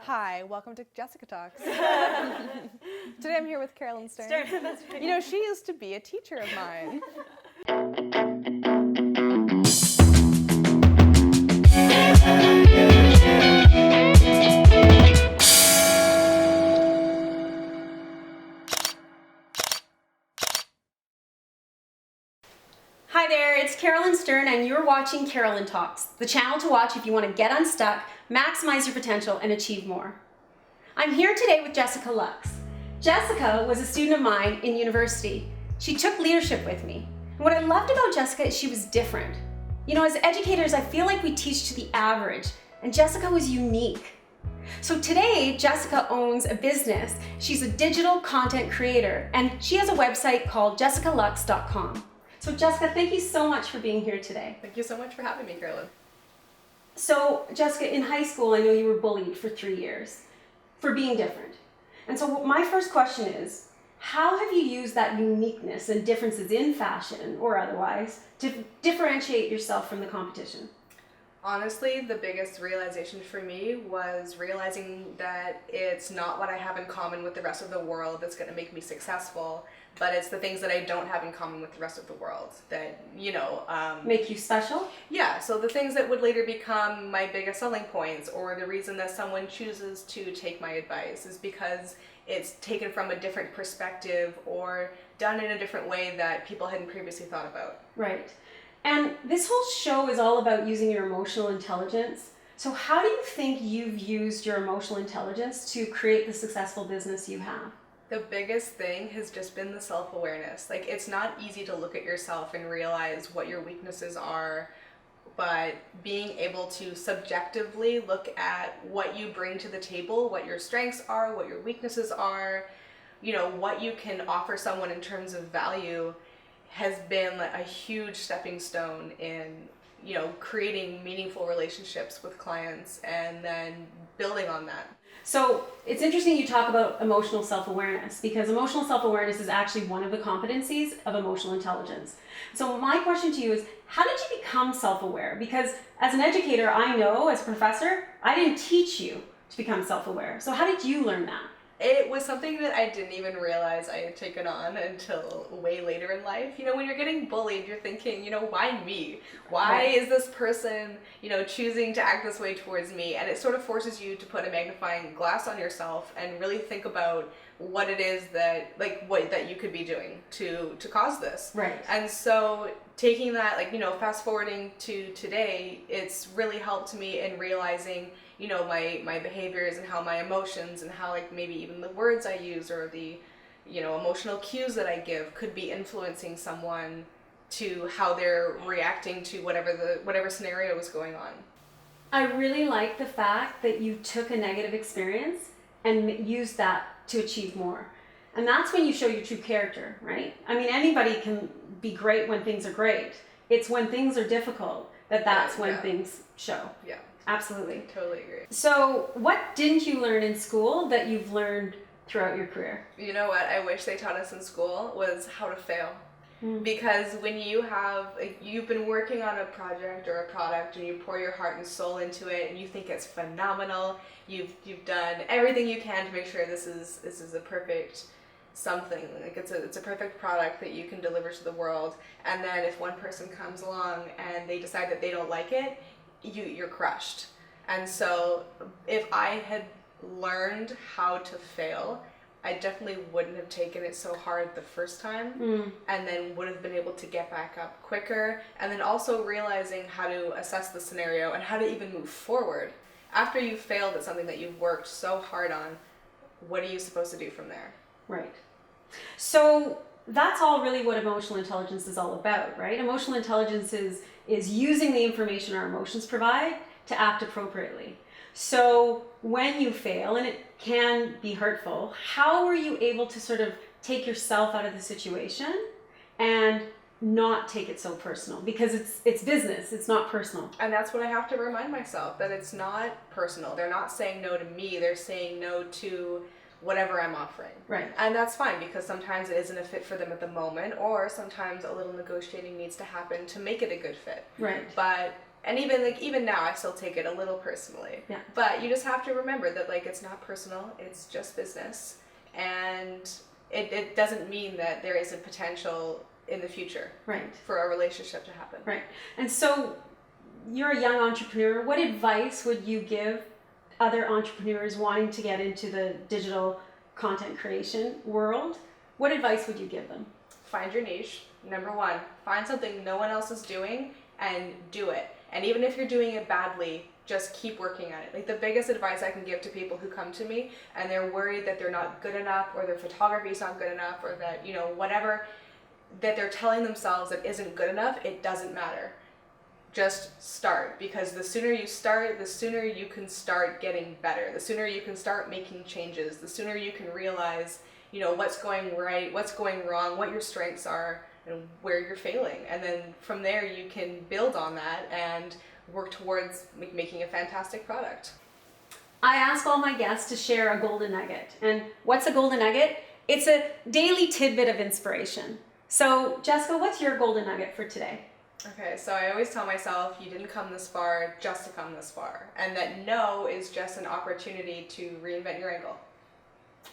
Hi, welcome to Jessica Talks. Today I'm here with Carolyn Stern. That's right. You know, she used to be a teacher of mine. Hi there, it's Carolyn Stern and you're watching Carolyn Talks, the channel to watch if you want to get unstuck, maximize your potential, and achieve more. I'm here today with Jessica Luxe. Jessica was a student of mine in university. She took leadership with me. And what I loved about Jessica is she was different. You know, as educators, I feel like we teach to the average, and Jessica was unique. So today, Jessica owns a business. She's a digital content creator, and she has a website called jessicalux.com. So Jessica, thank you so much for being here today. Thank you so much for having me, Carolyn. So Jessica, in high school, I know you were bullied for 3 years for being different. And so my first question is, how have you used that uniqueness and differences in fashion or otherwise to differentiate yourself from the competition? Honestly, the biggest realization for me was realizing that it's not what I have in common with the rest of the world that's going to make me successful, but it's the things that I don't have in common with the rest of the world that, Make you special? Yeah, so the things that would later become my biggest selling points, or the reason that someone chooses to take my advice, is because it's taken from a different perspective or done in a different way that people hadn't previously thought about. Right. And this whole show is all about using your emotional intelligence. So how do you think you've used your emotional intelligence to create the successful business you have? The biggest thing has just been the self-awareness. Like, it's not easy to look at yourself and realize what your weaknesses are, but being able to subjectively look at what you bring to the table, what your strengths are, what your weaknesses are, what you can offer someone in terms of value has been a huge stepping stone in, creating meaningful relationships with clients and then building on that. So it's interesting you talk about emotional self-awareness, because emotional self-awareness is actually one of the competencies of emotional intelligence. So my question to you is, how did you become self-aware? Because as an educator, I know as a professor, I didn't teach you to become self-aware. So how did you learn that? It was something that I didn't even realize I had taken on until way later in life. When you're getting bullied, you're thinking, why me? Why is this person, choosing to act this way towards me? And it sort of forces you to put a magnifying glass on yourself and really think about what it is that, that you could be doing to cause this. Right. And so taking that, fast forwarding to today, it's really helped me in realizing my behaviors and how my emotions and how maybe even the words I use or the emotional cues that I give could be influencing someone to how they're reacting to whatever scenario is going on. I really like the fact that you took a negative experience and used that to achieve more. And that's when you show your true character, right? I mean, anybody can be great when things are great. It's when things are difficult that's when things show. Yeah. Absolutely. Totally agree. So what didn't you learn in school that you've learned throughout your career? You know what I wish they taught us in school was how to fail. Because when you've been working on a project or a product and you pour your heart and soul into it and you think it's phenomenal, you've done everything you can to make sure this is a perfect something, it's a perfect product that you can deliver to the world, and then if one person comes along and they decide that they don't like it, you're crushed. And so if I had learned how to fail, I definitely wouldn't have taken it so hard the first time, and then would have been able to get back up quicker, and then also realizing how to assess the scenario and how to even move forward. After you've failed at something that you've worked so hard on, what are you supposed to do from there? Right. So that's all really what emotional intelligence is all about, right? Emotional intelligence is using the information our emotions provide to act appropriately. So when you fail, and it can be hurtful, how are you able to sort of take yourself out of the situation and not take it so personal? Because it's business, it's not personal. And that's what I have to remind myself, that it's not personal. They're not saying no to me, they're saying no to whatever I'm offering. Right. And that's fine, because sometimes it isn't a fit for them at the moment, or sometimes a little negotiating needs to happen to make it a good fit. Right. But And even now, I still take it a little personally. Yeah. But you just have to remember that it's not personal. It's just business, and it doesn't mean that there isn't potential in the future. Right. For a relationship to happen. Right. And so, you're a young entrepreneur. What advice would you give other entrepreneurs wanting to get into the digital content creation world? What advice would you give them? Find your niche. Number one, find something no one else is doing and do it. And even if you're doing it badly, just keep working at it. The biggest advice I can give to people who come to me and they're worried that they're not good enough, or their photography is not good enough, or that, whatever that they're telling themselves that isn't good enough, it doesn't matter. Just start, because the sooner you start, the sooner you can start getting better. The sooner you can start making changes. The sooner you can realize, what's going right, what's going wrong, what your strengths are, and where you're failing. And then from there you can build on that and work towards making a fantastic product. I ask all my guests to share a golden nugget. And what's a golden nugget? It's a daily tidbit of inspiration. So Jessica, what's your golden nugget for today? Okay, so I always tell myself you didn't come this far just to come this far, and that no is just an opportunity to reinvent your angle.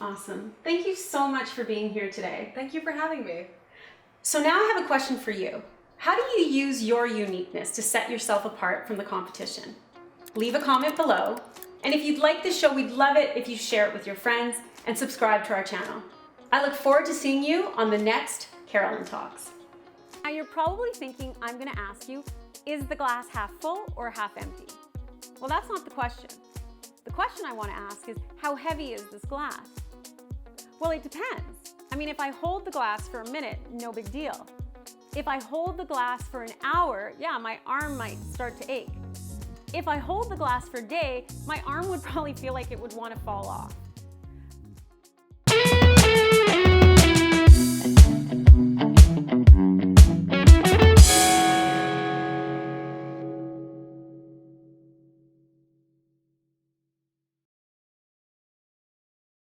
Awesome. Thank you so much for being here today. Thank you for having me. So now I have a question for you. How do you use your uniqueness to set yourself apart from the competition? Leave a comment below. And if you'd like this show, we'd love it if you share it with your friends and subscribe to our channel. I look forward to seeing you on the next Carolyn Talks. Now you're probably thinking I'm going to ask you, is the glass half full or half empty? Well, that's not the question. The question I want to ask is, how heavy is this glass? Well, it depends. If I hold the glass for a minute, no big deal. If I hold the glass for an hour, yeah, my arm might start to ache. If I hold the glass for a day, my arm would probably feel like it would want to fall off.